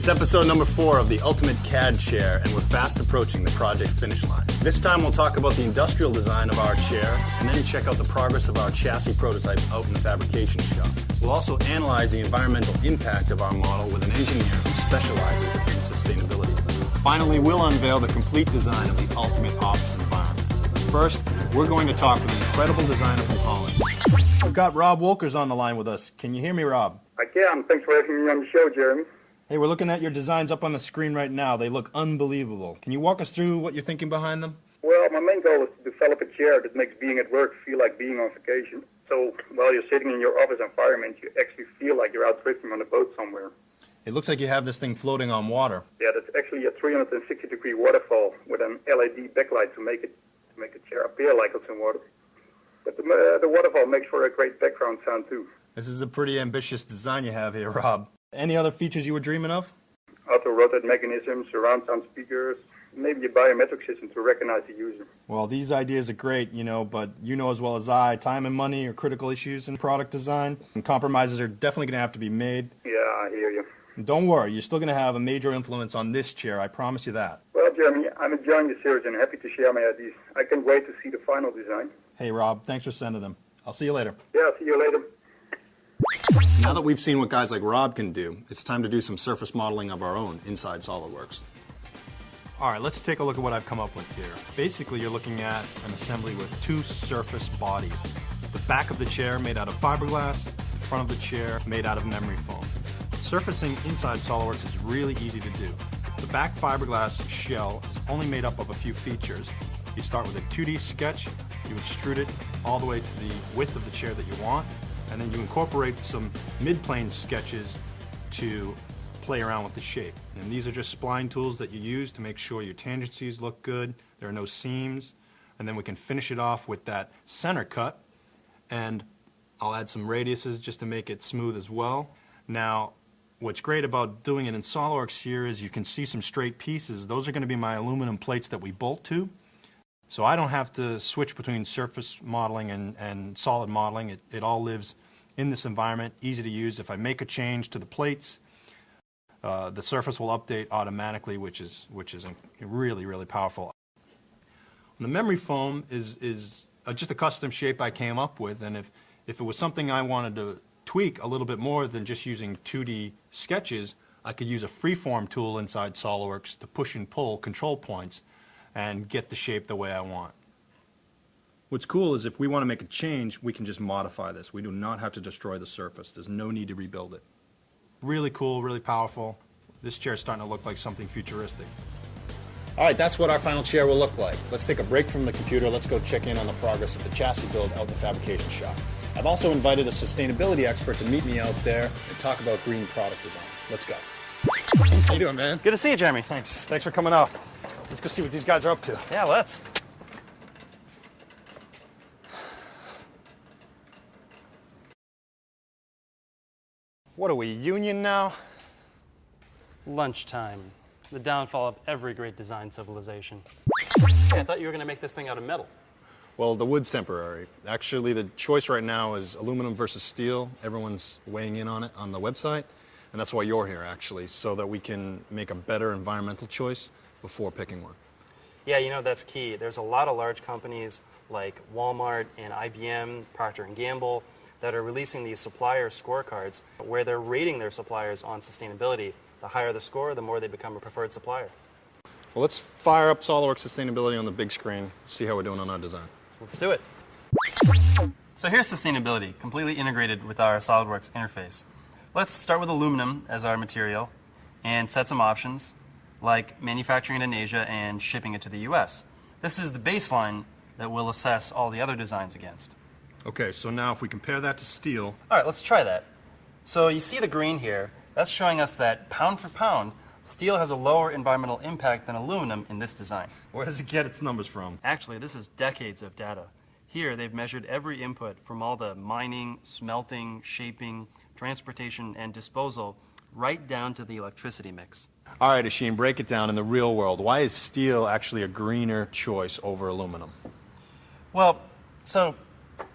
It's episode number 4 of the Ultimate CAD Chair, and we're fast approaching the project finish line. This time we'll talk about the industrial design of our chair, and then check out the progress of our chassis prototype out in the fabrication shop. We'll also analyze the environmental impact of our model with an engineer who specializes in sustainability. Finally, we'll unveil the complete design of the ultimate office environment. First, we're going to talk with an incredible designer from Holland. We've got Rob Wolkers on the line with us. Can you hear me, Rob? I can. Thanks for having me on the show, Jeremy. Hey, we're looking at your designs up on the screen right now. They look unbelievable. Can you walk us through what you're thinking behind them? Well, my main goal is to develop a chair that makes being at work feel like being on vacation. So while you're sitting in your office environment, you actually feel like you're out drifting on a boat somewhere. It looks like you have this thing floating on water. Yeah, that's actually a 360-degree waterfall with an LED backlight to make the chair appear like it's in water. But the waterfall makes for a great background sound too. This is a pretty ambitious design you have here, Rob. Any other features you were dreaming of? Auto-rotate mechanisms, surround sound speakers, maybe a biometric system to recognize the user. Well, these ideas are great, but you know as well as I, time and money are critical issues in product design, and compromises are definitely going to have to be made. Yeah, I hear you. And don't worry, you're still going to have a major influence on this chair, I promise you that. Well, Jeremy, I'm enjoying the series and happy to share my ideas. I can't wait to see the final design. Hey, Rob, thanks for sending them. I'll see you later. Yeah, see you later. Now that we've seen what guys like Rob can do, it's time to do some surface modeling of our own inside SolidWorks. All right, let's take a look at what I've come up with here. Basically, you're looking at an assembly with 2 surface bodies. The back of the chair made out of fiberglass, the front of the chair made out of memory foam. Surfacing inside SolidWorks is really easy to do. The back fiberglass shell is only made up of a few features. You start with a 2D sketch, you extrude it all the way to the width of the chair that you want, and then you incorporate some mid-plane sketches to play around with the shape. And these are just spline tools that you use to make sure your tangencies look good, there are no seams, and then we can finish it off with that center cut, and I'll add some radiuses just to make it smooth as well. Now, what's great about doing it in SolidWorks here is you can see some straight pieces. Those are going to be my aluminum plates that we bolt to. So I don't have to switch between surface modeling and solid modeling. It all lives in this environment, easy to use. If I make a change to the plates, the surface will update automatically, which is really, really powerful. And the memory foam is just a custom shape I came up with, and if it was something I wanted to tweak a little bit more than just using 2D sketches, I could use a freeform tool inside SolidWorks to push and pull control points and get the shape the way I want. What's cool is if we want to make a change, we can just modify this. We do not have to destroy the surface. There's no need to rebuild it. Really cool, really powerful. This chair is starting to look like something futuristic. All right, that's what our final chair will look like. Let's take a break from the computer. Let's go check in on the progress of the chassis build out in the fabrication shop. I've also invited a sustainability expert to meet me out there and talk about green product design. Let's go. How you doing, man? Good to see you, Jeremy. Thanks. Thanks for coming out. Let's go see what these guys are up to. Yeah, let's. What are we, union now? Lunchtime. The downfall of every great design civilization. Hey, I thought you were going to make this thing out of metal. Well, the wood's temporary. Actually, the choice right now is aluminum versus steel. Everyone's weighing in on it on the website, and that's why you're here, actually, so that we can make a better environmental choice before picking one. Yeah, that's key. There's a lot of large companies like Walmart and IBM, Procter & Gamble, that are releasing these supplier scorecards where they're rating their suppliers on sustainability. The higher the score, the more they become a preferred supplier. Well, let's fire up SolidWorks Sustainability on the big screen, see how we're doing on our design. Let's do it. So here's sustainability, completely integrated with our SolidWorks interface. Let's start with aluminum as our material and set some options like manufacturing it in Asia and shipping it to the US. This is the baseline that we'll assess all the other designs against. Okay, so now if we compare that to steel. All right, let's try that. So you see the green here. That's showing us that pound for pound, steel has a lower environmental impact than aluminum in this design. Where does it get its numbers from? Actually, this is decades of data. Here, they've measured every input from all the mining, smelting, shaping, transportation, and disposal, right down to the electricity mix. All right, Ashim, break it down in the real world. Why is steel actually a greener choice over aluminum? Well, so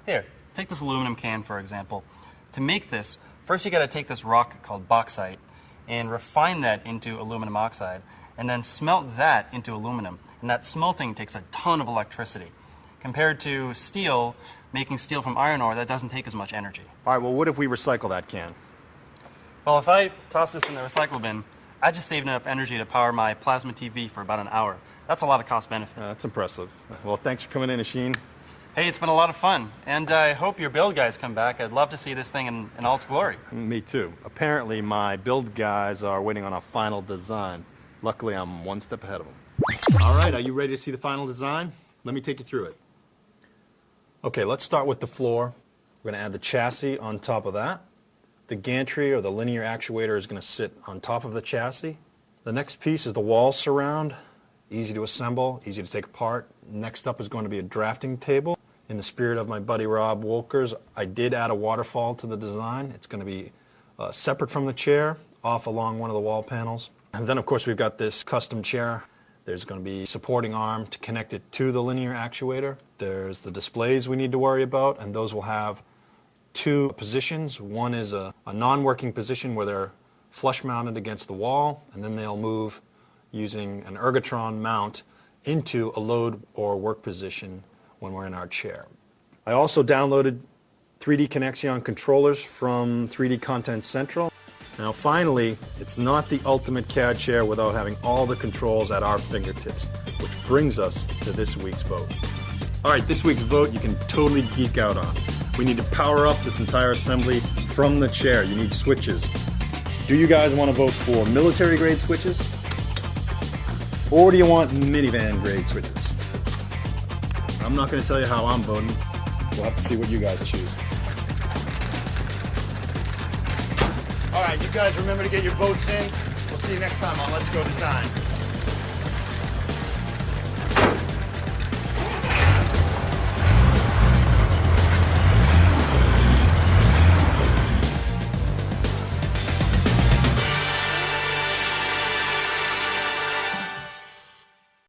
here, take this aluminum can, for example. To make this, first you got to take this rock called bauxite and refine that into aluminum oxide, and then smelt that into aluminum. And that smelting takes a ton of electricity. Compared to steel, making steel from iron ore, that doesn't take as much energy. All right, well, what if we recycle that can? Well, if I toss this in the recycle bin, I just saved enough energy to power my plasma TV for about an hour. That's a lot of cost benefit. That's impressive. Well, thanks for coming in, Asheen. Hey, it's been a lot of fun, and I hope your build guys come back. I'd love to see this thing in all its glory. Me too. Apparently, my build guys are waiting on a final design. Luckily, I'm one step ahead of them. All right, are you ready to see the final design? Let me take you through it. Okay, let's start with the floor. We're going to add the chassis on top of that. The gantry or the linear actuator is going to sit on top of the chassis. The next piece is the wall surround. Easy to assemble, easy to take apart. Next up is going to be a drafting table. In the spirit of my buddy Rob Wolkers, I did add a waterfall to the design. It's going to be separate from the chair, off along one of the wall panels. And then, of course, we've got this custom chair. There's going to be a supporting arm to connect it to the linear actuator. There's the displays we need to worry about, and those will have two positions. One is a non-working position where they're flush mounted against the wall, and then they'll move using an ergotron mount into a load or work position when we're in our chair. I also downloaded 3D Connexion controllers from 3D Content Central. Now finally, it's not the ultimate CAD chair without having all the controls at our fingertips, which brings us to this week's vote. All right, this week's vote you can totally geek out on. We need to power up this entire assembly from the chair. You need switches. Do you guys want to vote for military grade switches? Or do you want minivan grade switches? I'm not going to tell you how I'm voting. We'll have to see what you guys choose. All right, you guys remember to get your votes in. We'll see you next time on Let's Go Design.